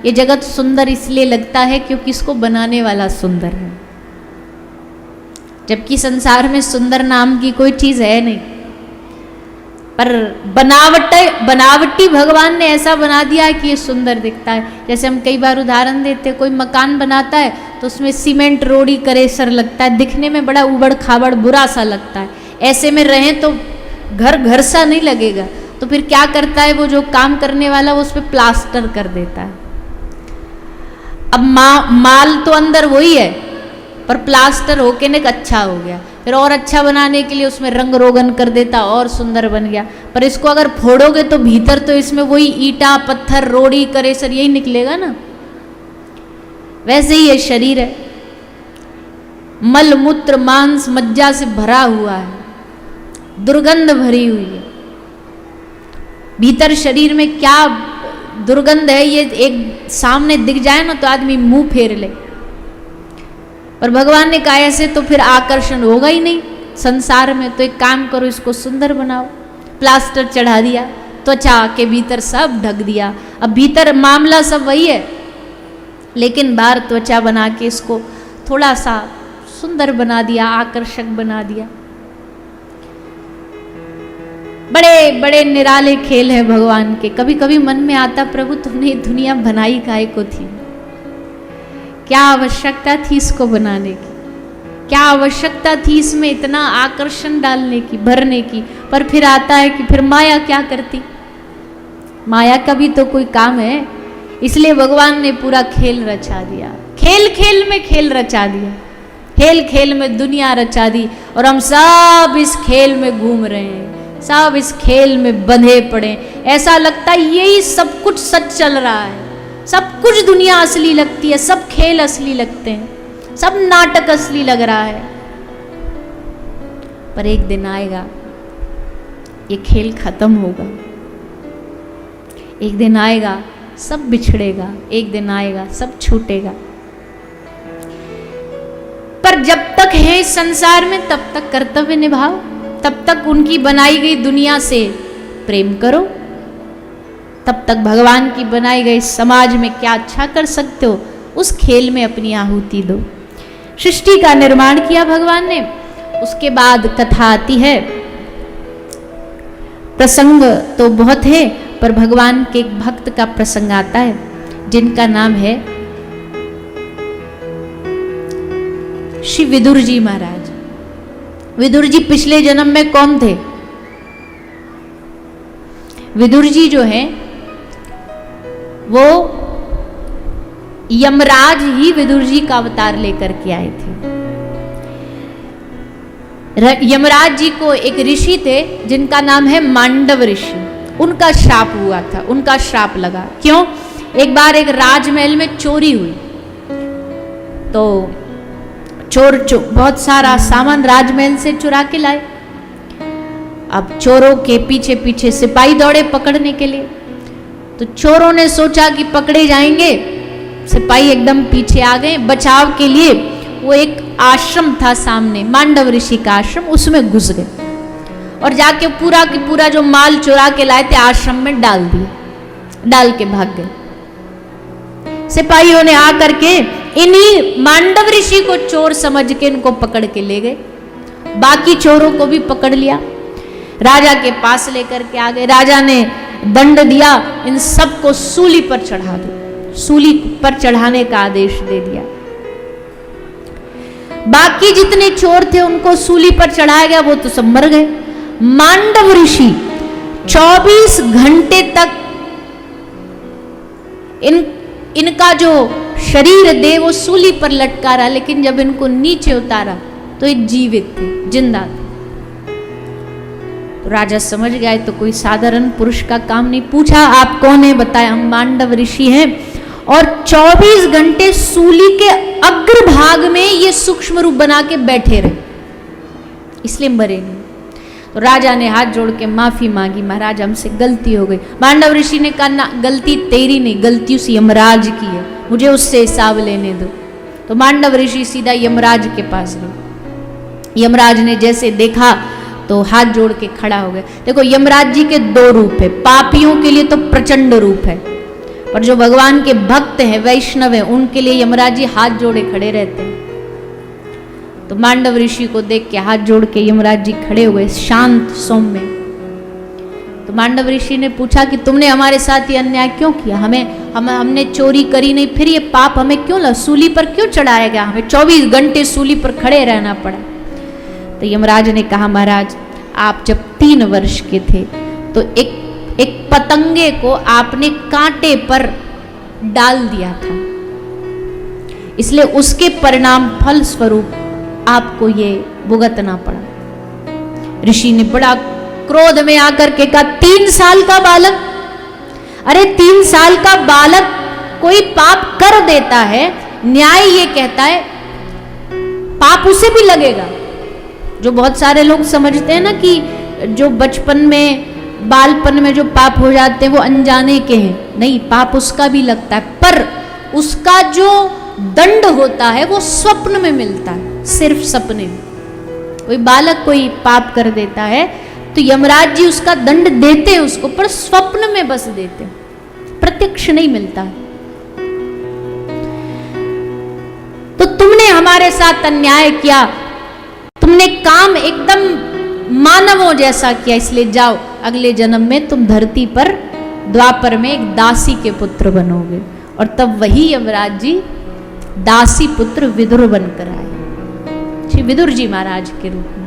ये जगत सुंदर इसलिए लगता है क्योंकि इसको बनाने वाला सुंदर है, जबकि संसार में सुंदर नाम की कोई चीज है नहीं। पर बनावटी भगवान ने ऐसा बना दिया है कि ये सुंदर दिखता है। जैसे हम कई बार उदाहरण देते हैं, कोई मकान बनाता है तो उसमें सीमेंट रोड़ी करेसर लगता है, दिखने में बड़ा उबड़ खाबड़ बुरा सा लगता है। ऐसे में रहें तो घर सा नहीं लगेगा। तो फिर क्या करता है वो जो काम करने वाला, वो उस पर प्लास्टर कर देता है। अब माल तो अंदर वही है, पर प्लास्टर होके न अच्छा हो गया। फिर और अच्छा बनाने के लिए उसमें रंग रोगन कर देता, और सुंदर बन गया। पर इसको अगर फोड़ोगे तो भीतर तो इसमें वही ईंटा पत्थर रोड़ी करेसर यही निकलेगा ना। वैसे ही ये शरीर है, मल मूत्र मांस मज्जा से भरा हुआ है, दुर्गंध भरी हुई है। भीतर शरीर में क्या दुर्गंध है ये एक सामने दिख जाए ना तो आदमी मुंह फेर ले। और भगवान ने कहा ऐसे तो फिर आकर्षण होगा ही नहीं संसार में। तो एक काम करो, इसको सुंदर बनाओ। प्लास्टर चढ़ा दिया, त्वचा के भीतर सब ढक दिया। अब भीतर मामला सब वही है, लेकिन बाहर त्वचा बना के इसको थोड़ा सा सुंदर बना दिया, आकर्षक बना दिया। बड़े बड़े निराले खेल है भगवान के। कभी कभी मन में आता, प्रभु तुमने ये दुनिया बनाई काहे को थी? क्या आवश्यकता थी इसको बनाने की? क्या आवश्यकता थी इसमें इतना आकर्षण डालने की, भरने की? पर फिर आता है कि फिर माया क्या करती? माया का भी तो कोई काम है। इसलिए भगवान ने पूरा खेल रचा दिया, खेल खेल में खेल रचा दिया, खेल खेल में दुनिया रचा दी। और हम सब इस खेल में घूम रहे हैं, सब इस खेल में बंधे पड़े। ऐसा लगता है यही सब कुछ सच चल रहा है, सब कुछ दुनिया असली लगती है, सब खेल असली लगते हैं, सब नाटक असली लग रहा है। पर एक दिन आएगा ये खेल खत्म होगा, एक दिन आएगा सब बिछड़ेगा, एक दिन आएगा सब छूटेगा। पर जब तक है इस संसार में तब तक कर्तव्य निभाओ, तब तक उनकी बनाई गई दुनिया से प्रेम करो, तब तक भगवान की बनाई गई समाज में क्या अच्छा कर सकते हो उस खेल में अपनी आहुति दो। सृष्टि का निर्माण किया भगवान ने, उसके बाद कथा आती है। प्रसंग तो बहुत है, पर भगवान के एक भक्त का प्रसंग आता है जिनका नाम है श्री विदुर जी महाराज। विदुर जी पिछले जन्म में कौन थे? विदुर जी जो है वो यमराज ही विदुर जी का अवतार लेकर के आए थे। यमराज जी को एक ऋषि थे जिनका नाम है मांडव ऋषि, उनका श्राप हुआ था, उनका श्राप लगा। क्यों? एक बार एक राजमहल में चोरी हुई, तो चोर बहुत सारा सामान राजमहल से चुरा के लाए। अब चोरों के पीछे पीछे सिपाही दौड़े पकड़ने के लिए। तो चोरों ने सोचा कि पकड़े जाएंगे, सिपाही एकदम पीछे आ गए बचाव के लिए। वो एक आश्रम था सामने, मांडव ऋषि का आश्रम, उसमें घुस गए और जाके पूरा की पूरा जो माल चुरा के लाए थे आश्रम में डाल दिया, डाल के भाग गए। सिपाहियों ने आकर के इन्हीं मांडव ऋषि को चोर समझ के इनको पकड़ के ले गए। बाकी चोरों को भी पकड़ लिया, राजा के पास लेकर के आ गए। राजा ने दंड दिया, इन सबको सूली पर चढ़ा दो, सूली पर चढ़ाने का आदेश दे दिया। बाकी जितने चोर थे उनको सूली पर चढ़ाया गया, वो तो सब मर गए। मांडव ऋषि 24 घंटे तक इनका जो शरीर दे वो सूली पर लटका रहा, लेकिन जब इनको नीचे उतारा तो ये जीवित थे, जिंदा थे। तो राजा समझ गया तो कोई साधारण पुरुष का काम नहीं। पूछा आप कौन है? बताया हम मांडव ऋषि हैं। और 24 घंटे सूली के अग्रभाग में ये सूक्ष्म रूप बना के बैठे रहे, इसलिए मरे नहीं। तो राजा ने हाथ जोड़ के माफी मांगी, महाराज हमसे गलती हो गई। मांडव ऋषि ने कहा ना, गलती तेरी नहीं, गलती उस यमराज की है, मुझे उससे हिसाब लेने दो। तो मांडव ऋषि सीधा यमराज के पास गए। यमराज ने जैसे देखा तो हाथ जोड़ के खड़ा हो गया। देखो यमराज जी के दो रूप है, पापियों के लिए तो प्रचंड रूप है, पर जो भगवान के भक्त हैं, वैष्णव हैं, उनके लिए यमराज जी हाथ जोड़े खड़े रहते हैं। तो मांडव ऋषि को देख के हाथ जोड़ के यमराज जी खड़े हुए, शांत सौम्य। तो मांडव ऋषि ने पूछा कि तुमने हमारे साथ ये अन्याय क्यों किया? हमने चोरी करी नहीं, फिर ये पाप हमें क्यों सूली पर क्यों चढ़ाया गया? हमें 24 घंटे सूली पर खड़े रहना पड़ा। तो यमराज ने कहा, महाराज आप जब 3 वर्ष के थे तो एक पतंगे को आपने कांटे पर डाल दिया था, इसलिए उसके परिणाम फल स्वरूप आपको ये भुगतना पड़ा। ऋषि ने बड़ा क्रोध में आकर के कहा, 3 साल का बालक, अरे 3 साल का बालक कोई पाप कर देता है, न्याय ये कहता है पाप उसे भी लगेगा। जो बहुत सारे लोग समझते हैं ना कि जो बचपन में, बालपन में जो पाप हो जाते हैं वो अनजाने के हैं, नहीं, पाप उसका भी लगता है, पर उसका जो दंड होता है वो स्वप्न में मिलता है, सिर्फ सपने में। कोई बालक कोई पाप कर देता है तो यमराज जी उसका दंड देते हैं उसको, पर स्वप्न में बस देते हैं, प्रत्यक्ष नहीं मिलता है। तो तुमने हमारे साथ अन्याय किया, तुमने काम एकदम मानवों जैसा किया, इसलिए जाओ अगले जन्म में तुम धरती पर द्वापर में एक दासी के पुत्र बनोगे। और तब वही यमराज जी दासी पुत्र विदुर बनकर आए, श्री विदुर जी महाराज के रूप में।